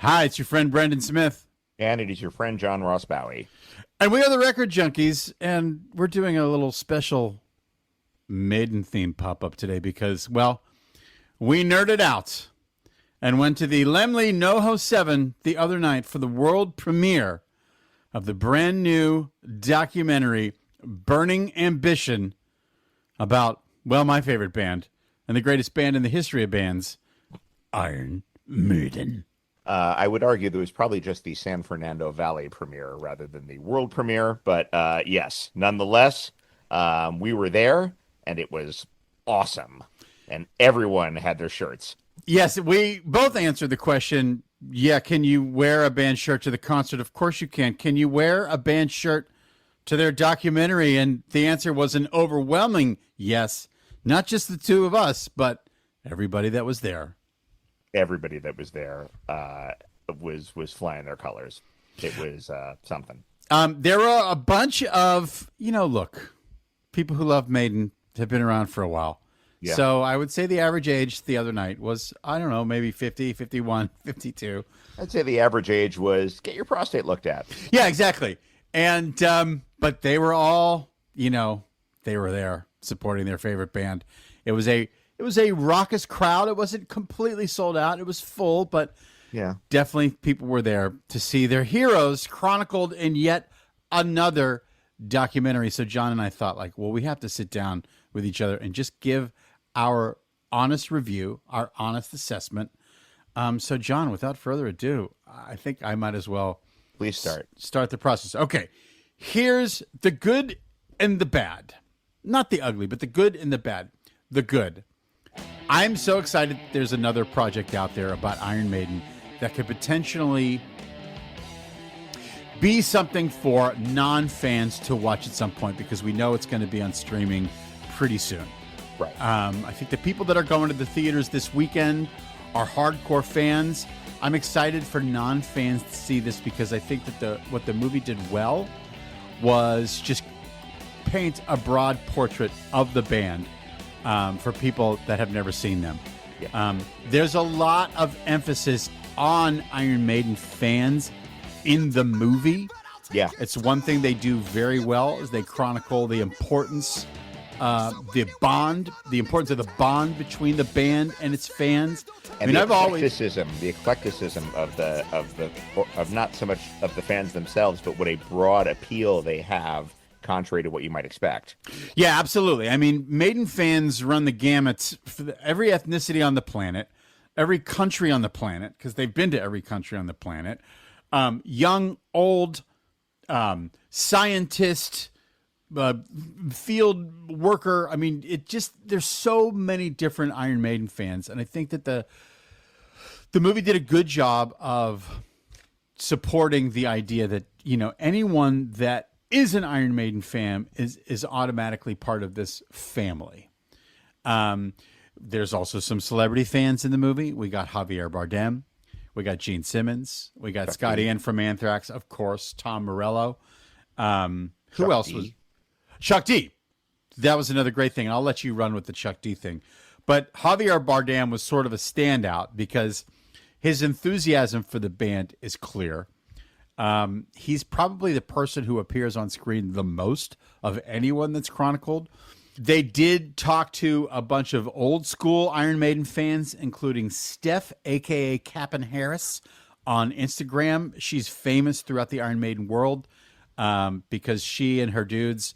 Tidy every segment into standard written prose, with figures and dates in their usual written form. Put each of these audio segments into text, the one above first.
Hi, it's your friend Brendan Smith. And it is your friend John Ross Bowie. And we are the Record Junkies, and we're doing a little special Maiden theme pop up today because, well, we nerded out and went to the Lemley NoHo 7 the other night for the world premiere of the brand new documentary Burning Ambition about, well, my favorite band and the greatest band in the history of bands, Iron Maiden. I would argue that it was probably just the San Fernando Valley premiere rather than the world premiere. But yes, nonetheless, we were there and it was awesome. And everyone had their shirts. Yes, we both answered the question. Yeah, can you wear a band shirt to the concert? Of course you can. Can you wear a band shirt to their documentary? And the answer was an overwhelming yes. Not just the two of us, but everybody that was there. Everybody that was there was flying their colors. It was something. There were a bunch of, look, people who love Maiden have been around for a while. Yeah. So I would say the average age the other night was, I don't know, maybe 50, 51, 52. I'd say the average age was get your prostate looked at. Yeah, exactly. And but they were all, they were there supporting their favorite band. It was a raucous crowd. It wasn't completely sold out. It was full, but yeah, definitely people were there to see their heroes chronicled in yet another documentary. So John and I thought, well, we have to sit down with each other and just give our honest review, our honest assessment. So John, without further ado, I think I might as well please start the process. Okay, here's the good and the bad. Not the ugly, but the good and the bad. The good. I'm so excited there's another project out there about Iron Maiden that could potentially be something for non-fans to watch at some point because we know it's going to be on streaming pretty soon. Right. I think the people that are going to the theaters this weekend are hardcore fans. I'm excited for non-fans to see this because I think that what the movie did well was just paint a broad portrait of the band. For people that have never seen them. Yeah. There's a lot of emphasis on Iron Maiden fans in the movie. Yeah. It's one thing they do very well is they chronicle the importance, the importance of the bond between the band and its fans. And the eclecticism of not so much of the fans themselves, but what a broad appeal they have, contrary to what you might expect. Yeah, absolutely. I mean, Maiden fans run the gamut for every ethnicity on the planet, every country on the planet, because they've been to every country on the planet. Young, old, scientist, field worker. I mean, there's so many different Iron Maiden fans. And I think that the movie did a good job of supporting the idea that, anyone that is an Iron Maiden fan is automatically part of this family. There's also some celebrity fans in the movie. We got Javier Bardem. We got Gene Simmons. We got Scotty Ian from Anthrax, of course, Tom Morello. Who else was? Chuck D. That was another great thing. And I'll let you run with the Chuck D thing. But Javier Bardem was sort of a standout because his enthusiasm for the band is clear. He's probably the person who appears on screen the most of anyone that's chronicled. They did talk to a bunch of old school Iron Maiden fans, including Steph, a.k.a. Cap'n Harris, on Instagram. She's famous throughout the Iron Maiden world because she and her dudes,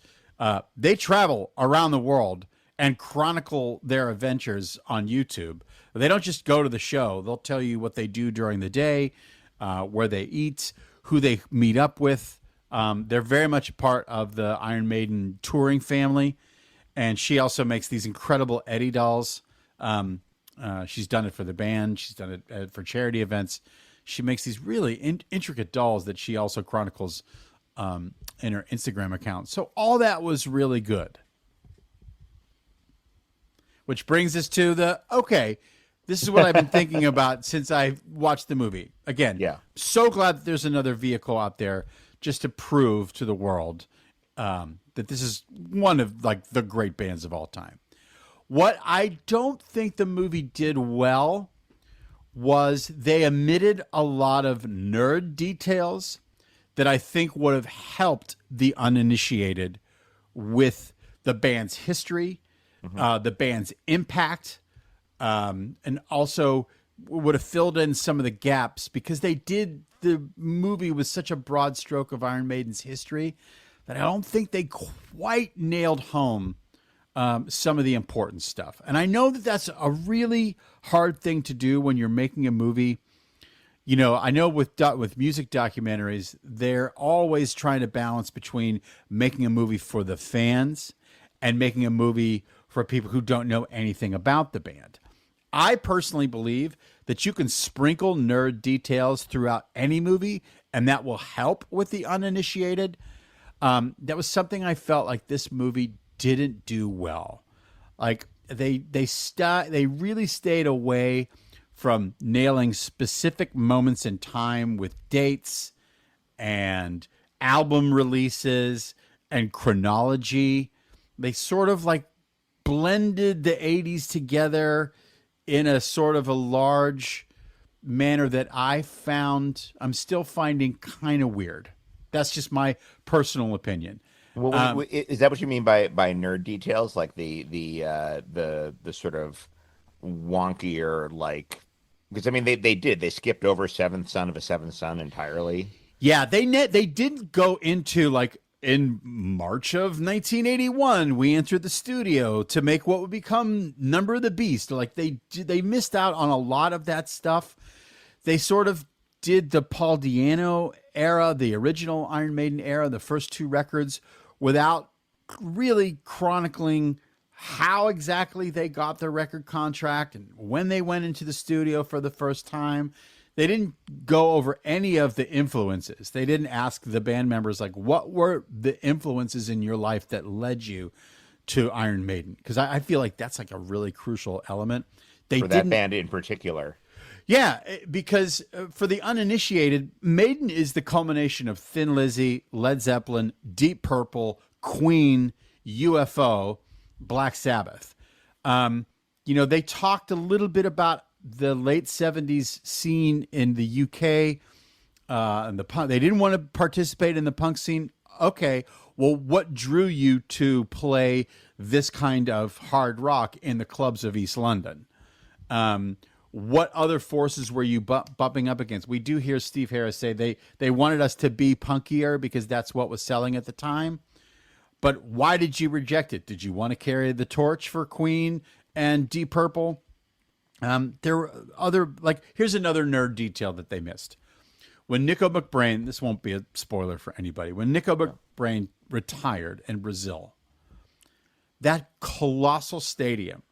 they travel around the world and chronicle their adventures on YouTube. They don't just go to the show. They'll tell you what they do during the day, where they eat, who they meet up with. They're very much a part of the Iron Maiden touring family. And she also makes these incredible Eddie dolls. She's done it for the band. She's done it for charity events. She makes these really intricate dolls that she also chronicles in her Instagram account. So all that was really good. Which brings us to this is what I've been thinking about since I watched the movie. Again, so glad that there's another vehicle out there just to prove to the world that this is one of the great bands of all time. What I don't think the movie did well was they omitted a lot of nerd details that I think would have helped the uninitiated with the band's history, the band's impact, and also would have filled in some of the gaps, because they did the movie with such a broad stroke of Iron Maiden's history that I don't think they quite nailed home some of the important stuff. And I know that that's a really hard thing to do when you're making a movie. You know, I know with music documentaries, they're always trying to balance between making a movie for the fans and making a movie for people who don't know anything about the band. I personally believe that you can sprinkle nerd details throughout any movie, and that will help with the uninitiated. That was something I felt like this movie didn't do well. Like they really stayed away from nailing specific moments in time with dates and album releases and chronology. They sort of like blended the 80s together in a sort of a large manner that I'm still finding kind of weird. That's just my personal opinion. Well, is that what you mean by nerd details? Like the sort of wonkier, like, because I mean they skipped over Seventh Son of a Seventh Son entirely. Yeah, they didn't go into, like, in March of 1981 we entered the studio to make what would become Number of the Beast. Like they missed out on a lot of that stuff. They sort of did the Paul Di'Anno era, the original Iron Maiden era, the first two records, without really chronicling how exactly they got their record contract and when they went into the studio for the first time. They didn't go over any of the influences. They didn't ask the band members, like, what were the influences in your life that led you to Iron Maiden? Because I feel like that's like a really crucial element. For that band in particular. Yeah, because for the uninitiated, Maiden is the culmination of Thin Lizzy, Led Zeppelin, Deep Purple, Queen, UFO, Black Sabbath. They talked a little bit about the late 70s scene in the UK, and the punk. They didn't want to participate in the punk scene. Okay, well, what drew you to play this kind of hard rock in the clubs of East London? What other forces were you bumping up against? We do hear Steve Harris say they wanted us to be punkier because that's what was selling at the time. But why did you reject it? Did you want to carry the torch for Queen and Deep Purple? There were other, like, here's another nerd detail that they missed. When Nico McBrain, this won't be a spoiler for anybody, when Nico McBrain retired in Brazil, that colossal stadium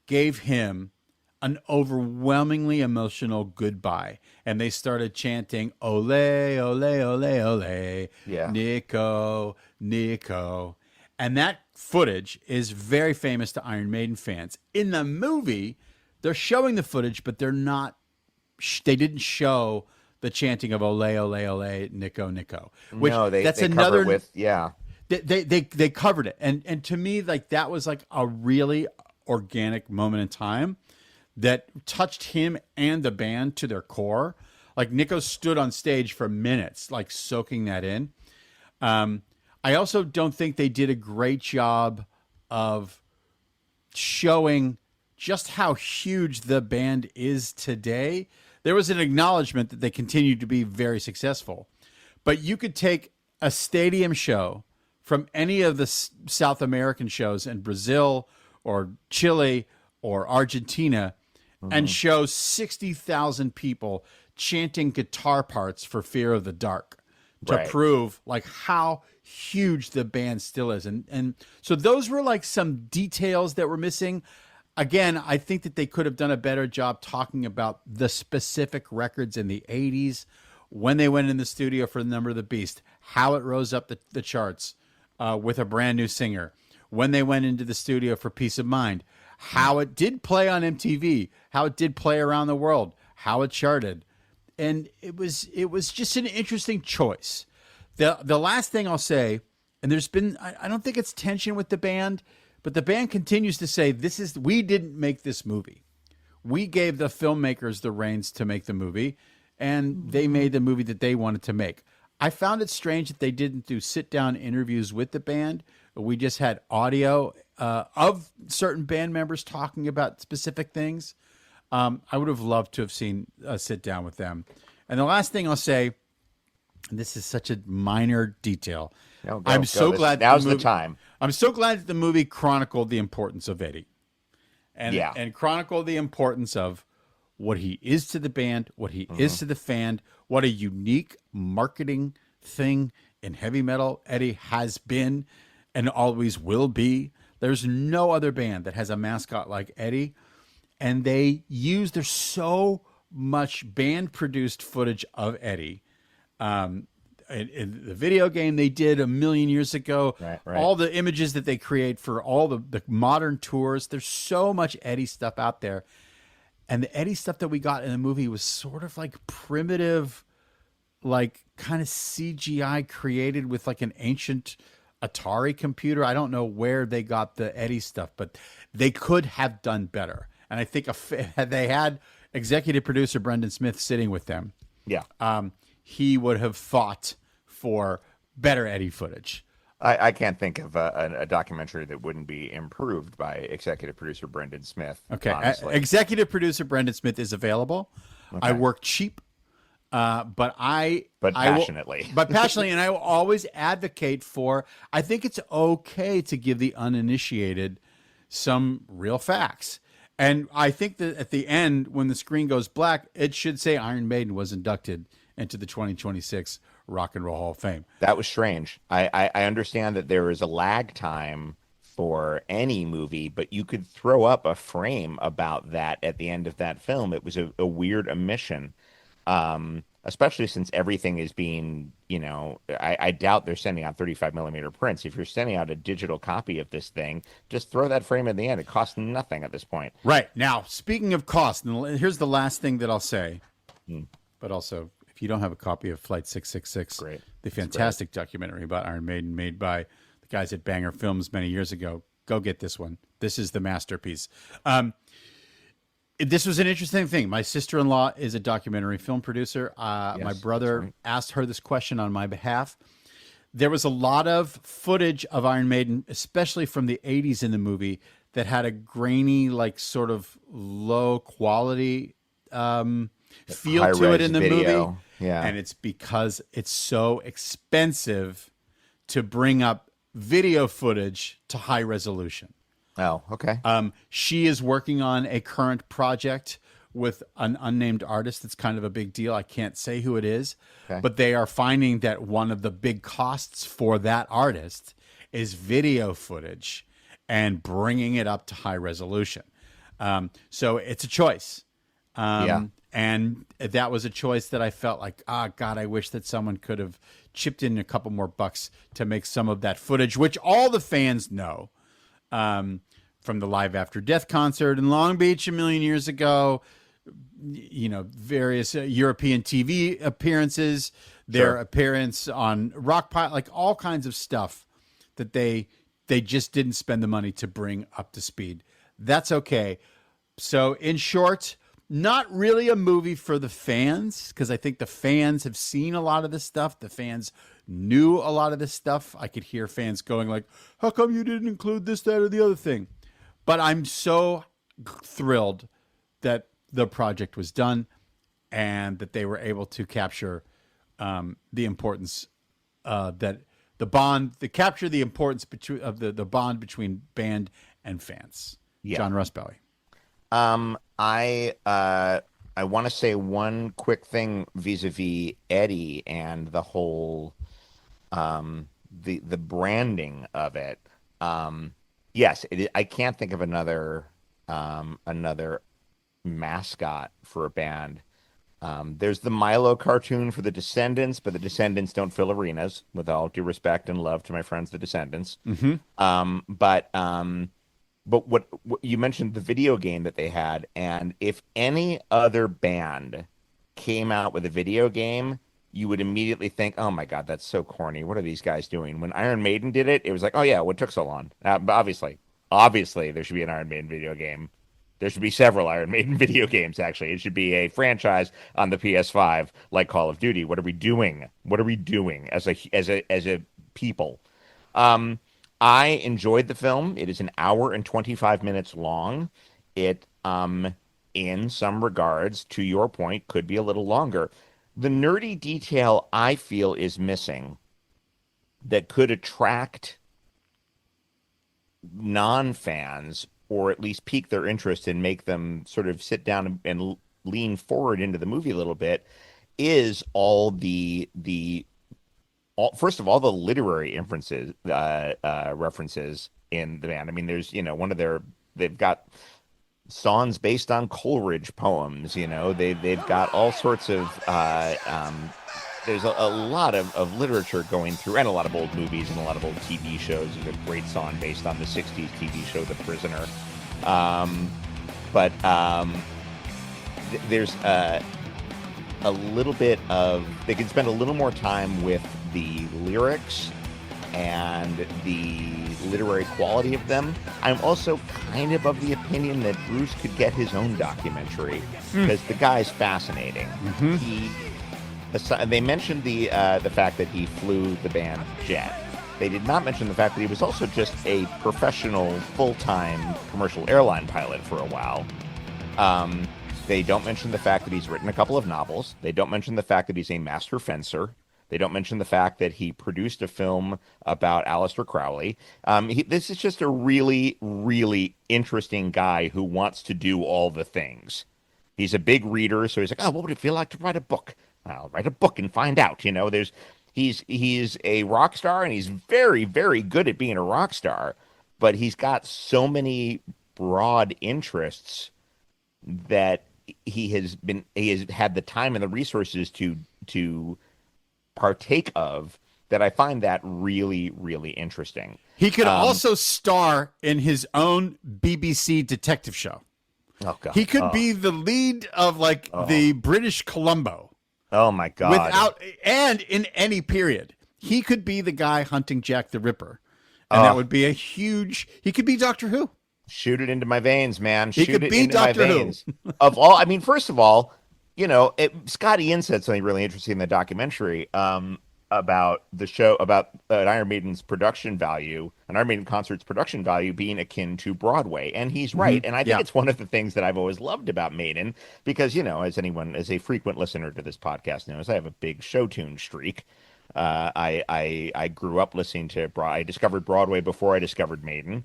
gave him an overwhelmingly emotional goodbye. And they started chanting, ole, ole, ole, ole, Nico, Nico. And that footage is very famous to Iron Maiden fans. In the movie, they're showing the footage, but they didn't show the chanting of ole, ole, ole, Nico, Nico. Which, no, they that's another another with, yeah. They covered it. And to me, like, that was like a really organic moment in time that touched him and the band to their core. Like, Nico stood on stage for minutes, like, soaking that in. I also don't think they did a great job of showing just how huge the band is today. There was an acknowledgement that they continued to be very successful. But you could take a stadium show from any of the South American shows in Brazil or Chile or Argentina and show 60,000 people chanting guitar parts for Fear of the Dark to prove, like, how huge the band still is. And so those were, like, some details that were missing. Again, I think that they could have done a better job talking about the specific records in the 80s, when they went in the studio for Number of the Beast, how it rose up the charts with a brand new singer, when they went into the studio for Peace of Mind, how it did play on MTV, how it did play around the world, how it charted. And it was just an interesting choice. The last thing I'll say, and there's been, I don't think it's tension with the band, but the band continues to say, we didn't make this movie. We gave the filmmakers the reins to make the movie, and they made the movie that they wanted to make. I found it strange that they didn't do sit-down interviews with the band. We just had audio of certain band members talking about specific things. I would have loved to have seen a sit-down with them. And the last thing I'll say, and this is such a minor detail. No, I'm so glad now's the time. I'm so glad that the movie chronicled the importance of Eddie, and chronicled the importance of what he is to the band, what he is to the fan, what a unique marketing thing in heavy metal Eddie has been and always will be. There's no other band that has a mascot like Eddie, and there's so much band produced footage of Eddie. In the video game they did a million years ago, right. all the images that they create for all the modern tours, there's so much Eddie stuff out there. And the Eddie stuff that we got in the movie was sort of like primitive, like kind of CGI created with like an ancient Atari computer. I don't know where they got the Eddie stuff, but they could have done better. And I think had they had executive producer Brendan Smith sitting with them, he would have fought for better Eddie footage. I can't think of a documentary that wouldn't be improved by executive producer Brendan Smith. Okay, honestly. Executive producer Brendan Smith is available. Okay. I work cheap, but passionately. And I will always advocate for. I think it's okay to give the uninitiated some real facts. And I think that at the end, when the screen goes black, it should say Iron Maiden was inducted into the 2026 Rock and Roll Hall of Fame. That was strange. I understand that there is a lag time for any movie, but you could throw up a frame about that at the end of that film. It was a weird omission, especially since everything is being, I doubt they're sending out 35 millimeter prints. If you're sending out a digital copy of this thing, just throw that frame at the end. It costs nothing at this point. Right. Now, speaking of cost, here's the last thing that I'll say, but also, if you don't have a copy of Flight 666, great. The fantastic documentary about Iron Maiden made by the guys at Banger Films many years ago, go get this one. This is the masterpiece. This was an interesting thing. My sister-in-law is a documentary film producer. My brother asked her this question on my behalf. There was a lot of footage of Iron Maiden, especially from the 80s in the movie, that had a grainy, like sort of low quality feel to it in the movie. Yeah. And it's because it's so expensive to bring up video footage to high resolution. Oh, okay. She is working on a current project with an unnamed artist. It's kind of a big deal. I can't say who it is, but they are finding that one of the big costs for that artist is video footage and bringing it up to high resolution. So it's a choice. And that was a choice that I felt like, God, I wish that someone could have chipped in a couple more bucks to make some of that footage, which all the fans know. From the Live After Death concert in Long Beach a million years ago, various European TV appearances, their appearance on Rockpile, like all kinds of stuff that they just didn't spend the money to bring up to speed. That's okay. So in short, not really a movie for the fans, because I think the fans have seen a lot of this stuff. The fans knew a lot of this stuff. I could hear fans going like, how come you didn't include this, that, or the other thing? But I'm so thrilled that the project was done and that they were able to capture the importance capture the importance of the bond between band and fans. Yeah. John Russ Bowie. I want to say one quick thing vis-a-vis Eddie and the whole the branding of it. Yes, I can't think of another mascot for a band. There's the Milo cartoon for the Descendants, but the Descendants don't fill arenas, with all due respect and love to my friends, the Descendants. But what you mentioned, the video game that they had, and if any other band came out with a video game, you would immediately think, oh my God, that's so corny. What are these guys doing? When Iron Maiden did it, it was like, oh yeah, what took so long? But obviously there should be an Iron Maiden video game. There should be several Iron Maiden video games, actually. It should be a franchise on the PS5 like Call of Duty. What are we doing? What are we doing as a people? Um, I enjoyed the film. It is an hour and 25 minutes long. It, in some regards, to your point, could be a little longer. The nerdy detail I feel is missing that could attract non-fans or at least pique their interest and make them sort of sit down and lean forward into the movie a little bit is all first of all the literary inferences references in the band. I mean, there's they've got songs based on Coleridge poems. They've got all sorts of there's a lot of literature going through, and a lot of old movies and a lot of old TV shows. There's a great song based on the 60s TV show The Prisoner. There's a little bit of, they can spend a little more time with the lyrics and the literary quality of them. I'm also kind of the opinion that Bruce could get his own documentary because the guy's fascinating. They mentioned the fact that he flew the band jet. They did not mention the fact that he was also just a professional, full-time commercial airline pilot for a while. They don't mention the fact that he's written a couple of novels. They don't mention the fact that he's a master fencer. They don't mention the fact that he produced a film about Aleister Crowley. This is just a really, really interesting guy who wants to do all the things. He's a big reader, so he's like, oh, what would it feel like to write a book? I'll write a book and find out. He's a rock star, and he's very, very good at being a rock star, but he's got so many broad interests that he has had the time and the resources to partake of, that I find that really, really interesting. He could also star in his own BBC detective show. Oh God. He could be the lead of the British Columbo. Oh my God. And in any period. He could be the guy hunting Jack the Ripper. And that would be he could be Doctor Who. Shoot it into my veins, man. He could be Doctor Who. First of all, Scott Ian said something really interesting in the documentary about the show, about Iron Maiden's production value, an Iron Maiden concert's production value being akin to Broadway. And he's right. And I think it's one of the things that I've always loved about Maiden, because, as a frequent listener to this podcast knows, I have a big show tune streak. I grew up listening to I discovered Broadway before I discovered Maiden.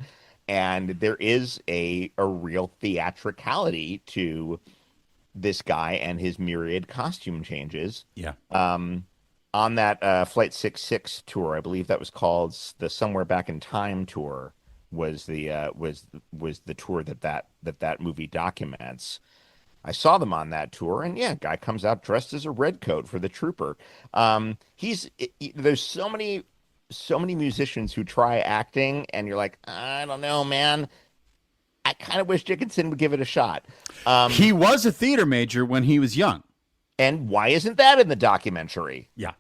And there is a real theatricality to this guy and his myriad costume changes. Yeah. On that Flight 66 tour, I believe that was called the Somewhere Back in Time tour, was the tour that movie documents. I saw them on that tour, and guy comes out dressed as a redcoat for the Trooper. There's so many musicians who try acting, and you're like, I don't know, man. I kind of wish Dickinson would give it a shot. He was a theater major when he was young. And why isn't that in the documentary? Yeah.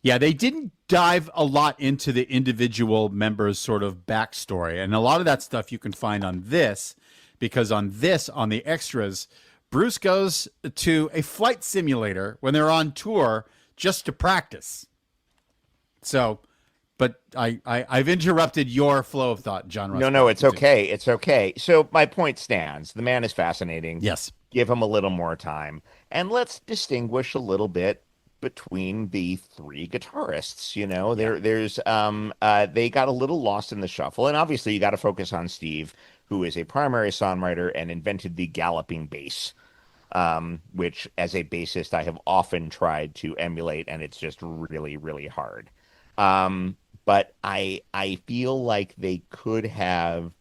Yeah, they didn't dive a lot into the individual members' sort of backstory. And a lot of that stuff you can find on this, because on the extras, Bruce goes to a flight simulator when they're on tour just to practice. So, but I've interrupted your flow of thought, John. No, it's okay. It's okay. So my point stands. The man is fascinating. Yes. Give him a little more time. And let's distinguish a little bit between the three guitarists. They got a little lost in the shuffle. And obviously you got to focus on Steve, who is a primary songwriter and invented the galloping bass, which as a bassist I have often tried to emulate, and it's just really, really hard. But I feel like they could have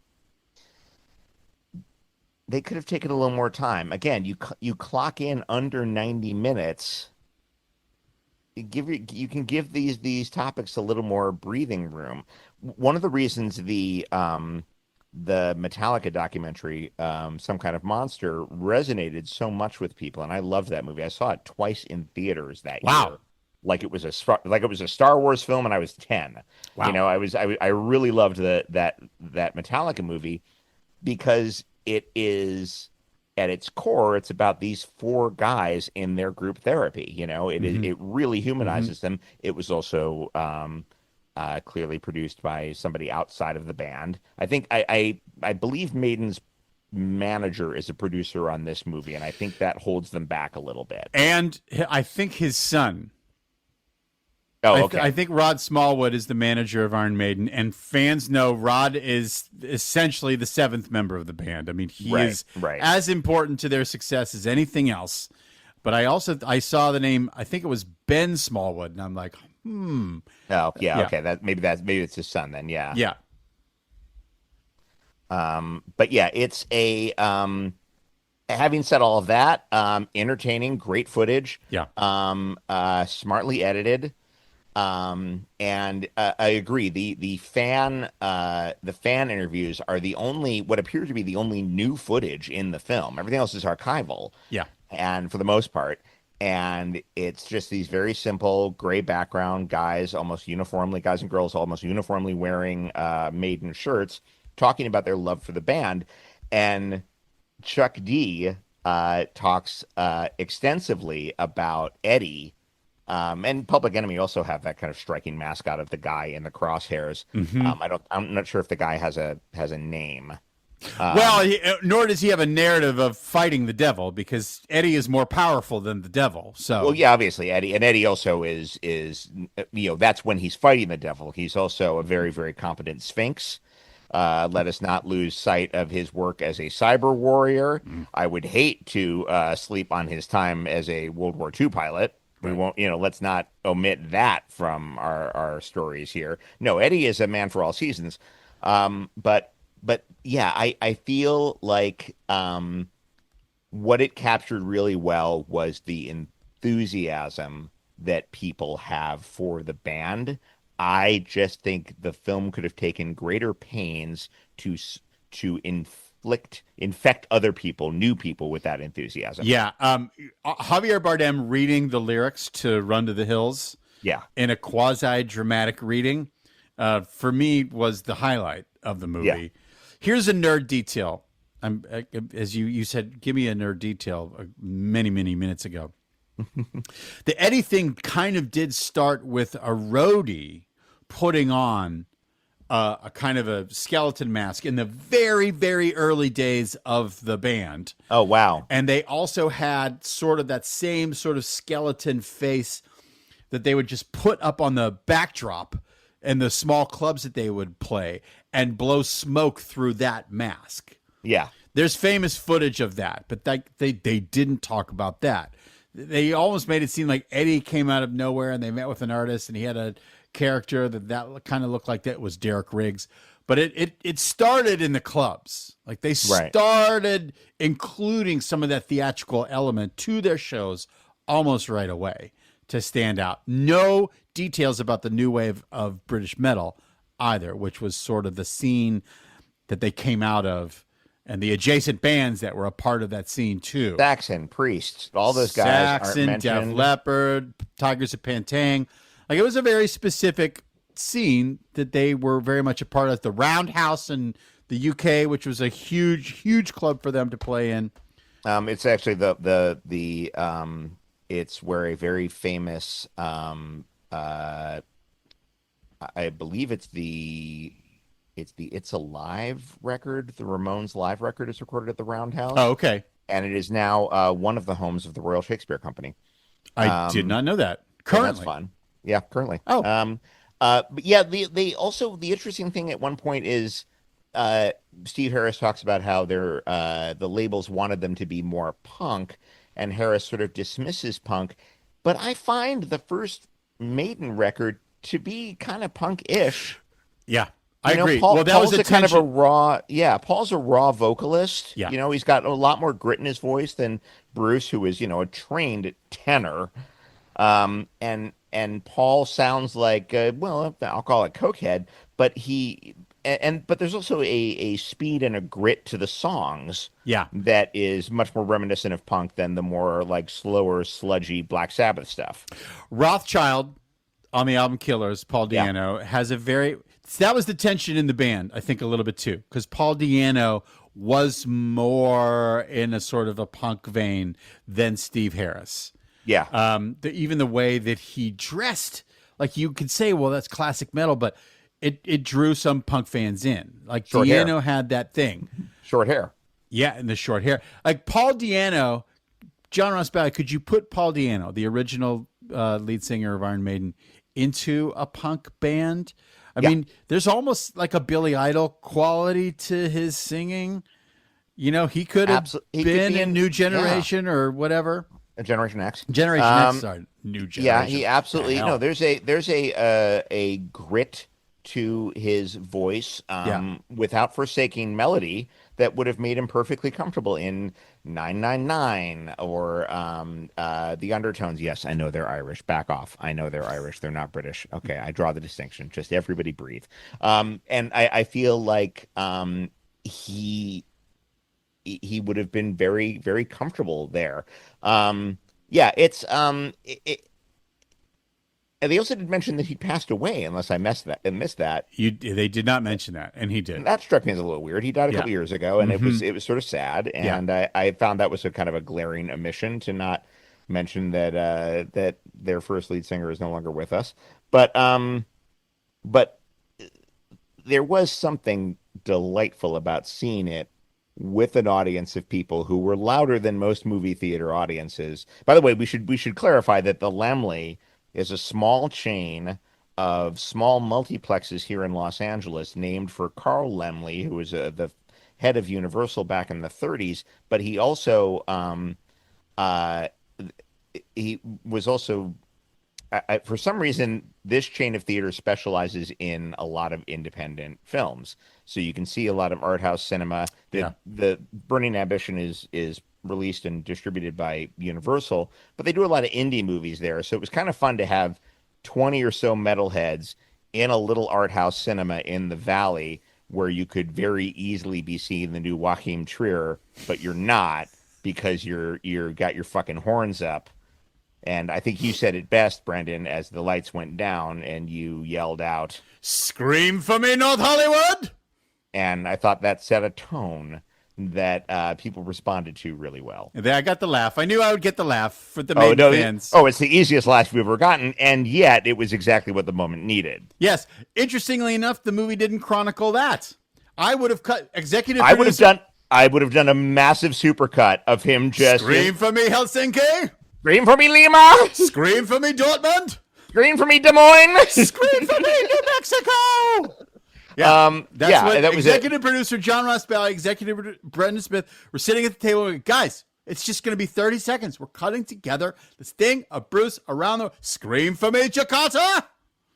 taken a little more time. Again, you clock in under 90 minutes. You can give these topics a little more breathing room. One of the reasons the Metallica documentary, Some Kind of Monster, resonated so much with people, and I loved that movie. I saw it twice in theaters that year. Like it was a Star Wars film, and I was 10. Wow. I really loved that Metallica movie, because it is at its core, it's about these four guys in their group therapy. It really humanizes them. It was also clearly produced by somebody outside of the band. I think I believe Maiden's manager is a producer on this movie, and I think that holds them back a little bit. And I think his son. Oh, okay. I think Rod Smallwood is the manager of Iron Maiden, and fans know Rod is essentially the seventh member of the band. I mean, he is as important to their success as anything else. But I saw the name. I think it was Ben Smallwood, and I'm like, Oh, yeah. Okay. Maybe it's his son then. Yeah. Yeah. But yeah, it's a. Having said all of that, entertaining, great footage. Yeah. Smartly edited. And I agree. The fan interviews are what appear to be the only new footage in the film. Everything else is archival. Yeah. And for the most part, and it's just these very simple gray background guys and girls almost uniformly wearing Maiden shirts, talking about their love for the band. And Chuck D talks extensely about Eddie. And Public Enemy also have that kind of striking mascot of the guy in the crosshairs. I'm not sure if the guy has a name. Nor does he have a narrative of fighting the devil, because Eddie is more powerful than the devil. So, well, yeah, obviously Eddie also is that's when he's fighting the devil. He's also a very, very competent Sphinx. Let us not lose sight of his work as a cyber warrior. I would hate to sleep on his time as a World War II pilot. We won't, let's not omit that from our stories here. No, Eddie is a man for all seasons. But yeah, I feel like what it captured really well was the enthusiasm that people have for the band. I just think the film could have taken greater pains to infect other people, new people, with that enthusiasm. Yeah. Javier Bardem reading the lyrics to Run to the Hills in a quasi-dramatic reading, for me, was the highlight of the movie. Yeah. Here's a nerd detail. As you said, give me a nerd detail many, many minutes ago. The Eddie thing kind of did start with a roadie putting on a kind of a skeleton mask in the very, very early days of the band. Oh, wow. And they also had sort of that same sort of skeleton face that they would just put up on the backdrop in the small clubs that they would play and blow smoke through that mask. Yeah. There's famous footage of that, but they didn't talk about that. They almost made it seem like Eddie came out of nowhere and they met with an artist and he had a character that kind of looked like that was Derek Riggs. But it started in the clubs. Like they started including some of that theatrical element to their shows almost right away to stand out. No details about the new wave of British metal either, which was sort of the scene that they came out of, and the adjacent bands that were a part of that scene too. Saxon, Priests, all those guys Saxon, aren't mentioned. Def Leppard, Tigers of Pantang. Like, it was a very specific scene that they were very much a part of. The Roundhouse in the UK, which was a huge, huge club for them to play in. It's actually it's where a very famous, I believe it's the It's Alive record. The Ramones live record is recorded at the Roundhouse. Oh, okay. And it is now one of the homes of the Royal Shakespeare Company. I did not know that. Currently. That's fun. Yeah, currently. Oh. But yeah, they also, the interesting thing at one point is Steve Harris talks about how the labels wanted them to be more punk, and Harris sort of dismisses punk. But I find the first Maiden record to be kind of punk-ish. Yeah. I agree. Paul's kind of a raw, Paul's a raw vocalist. Yeah. He's got a lot more grit in his voice than Bruce, who is, a trained tenor. And Paul sounds like, I'll call it cokehead, but but there's also a speed and a grit to the songs. Yeah. That is much more reminiscent of punk than the more like slower, sludgy Black Sabbath stuff. Rothschild on the album Killers, Paul Di'Anno, has a very So that was the tension in the band, I think, a little bit too, because Paul Di'Anno was more in a sort of a punk vein than Steve Harris. Yeah. Even the way that he dressed, like you could say, well, that's classic metal, but it drew some punk fans in. Like Short Di'Anno hair. had that thing. Short hair. Yeah, and the short hair. Like Paul Di'Anno, John Ross Bowie, could you put Paul Di'Anno, the original lead singer of Iron Maiden, into a punk band? I mean, there's almost like a Billy Idol quality to his singing. You know, he could have been in New Generation or whatever. Generation X. Generation X, sorry, New Generation. Yeah, he absolutely. No, there's a grit to his voice, without forsaking melody, that would have made him perfectly comfortable in 999 or the Undertones. Yes, I know they're Irish. Back off. I know they're Irish. They're not British. Okay, I draw the distinction. Just everybody breathe. And I feel like he would have been very, very comfortable there. It's and they also did mention that he passed away, unless I missed that. They did not mention that, and he did. And that struck me as a little weird. He died a couple years ago, and it was sort of sad. And I found that was a kind of a glaring omission to not mention that that their first lead singer is no longer with us. But there was something delightful about seeing it with an audience of people who were louder than most movie theater audiences. By the way, we should clarify that the Laemmle is a small chain of small multiplexes here in Los Angeles named for Carl Laemmle, who was the head of Universal back in the 30s. But he also he was also for some reason, this chain of theaters specializes in a lot of independent films. So you can see a lot of art house cinema. The Burning Ambition is released and distributed by Universal, but they do a lot of indie movies there. So it was kind of fun to have 20 or so metalheads in a little art house cinema in the Valley, where you could very easily be seeing the new Joachim Trier, but you're not, because you're got your fucking horns up. And I think you said it best, Brendan, as the lights went down and you yelled out, "Scream for me, North Hollywood!" And I thought that set a tone that people responded to really well. I got the laugh. I knew I would get the laugh for the Maiden fans. It's the easiest laugh we've ever gotten, and yet it was exactly what the moment needed. Yes. Interestingly enough, the movie didn't chronicle that. I would have cut executive. I would have done a massive supercut of him just scream for me, Helsinki. Scream for me, Lima. Scream for me, Dortmund. Scream for me, Des Moines. Scream for me, New Mexico. Yeah, that was executive producer John Ross Bowie, executive producer Brendan Smith were sitting at the table and, guys, it's just going to be 30 seconds. We're cutting together the sting of Bruce around the scream for me, Jakarta.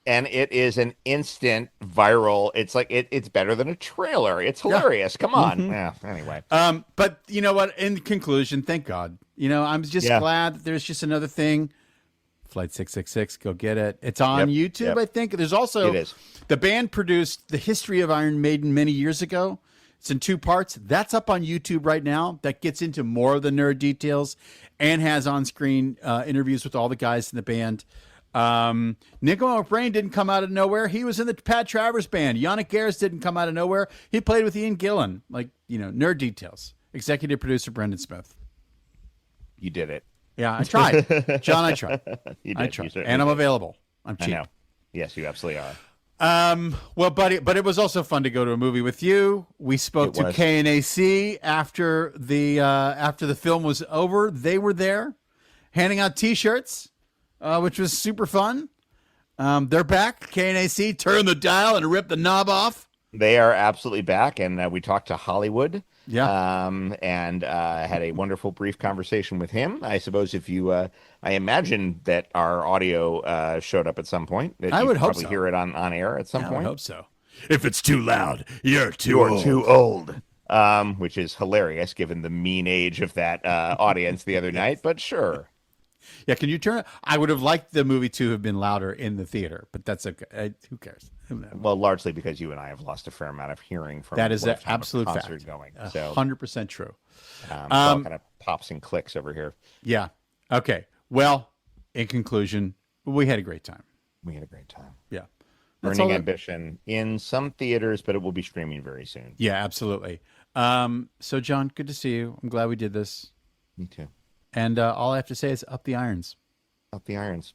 And it is an instant viral. It's like it's better than a trailer. It's hilarious. Come on. Mm-hmm. Yeah. Anyway. But you know what? In conclusion, thank God. You know, I'm just glad that there's just another thing. Flight 666, go get it. It's on YouTube, I think. There's also the band produced the history of Iron Maiden many years ago. It's in 2 parts. That's up on YouTube right now. That gets into more of the nerd details and has on-screen interviews with all the guys in the band. Nico McBrain didn't come out of nowhere. He was in the Pat Travers band. Yannick Gers didn't come out of nowhere. He played with Ian Gillan. Like, you know, nerd details. Executive producer Brendan Smith. You did it. Yeah, I tried. John, I tried. I tried. And I'm available. I'm cheap. I know. Yes, you absolutely are. Well, buddy, but it was also fun to go to a movie with you. We spoke to KNAC after the film was over. They were there handing out T-shirts, which was super fun. They're back. KNAC, turn the dial and rip the knob off. They are absolutely back, and we talked to Hollywood. Yeah. And had a wonderful brief conversation with him. I suppose if you, I imagine that our audio showed up at some point. That I would hope probably so. Hear it on air at some point. I would hope so. If it's too loud, you're too old. Which is hilarious given the mean age of that audience the other night. But sure. Yeah, can you turn it? I would have liked the movie to have been louder in the theater, but that's okay. Who cares? Well, largely because you and I have lost a fair amount of hearing from that is an absolute concert fact. Going. So 100% true. All kind of pops and clicks over here. Yeah. Okay. Well, in conclusion, we had a great time. We had a great time. Yeah. That's Burning all. Ambition in some theaters, but it will be streaming very soon. Yeah, absolutely. So John, good to see you. I'm glad we did this. Me too. And all I have to say is up the irons. Up the irons.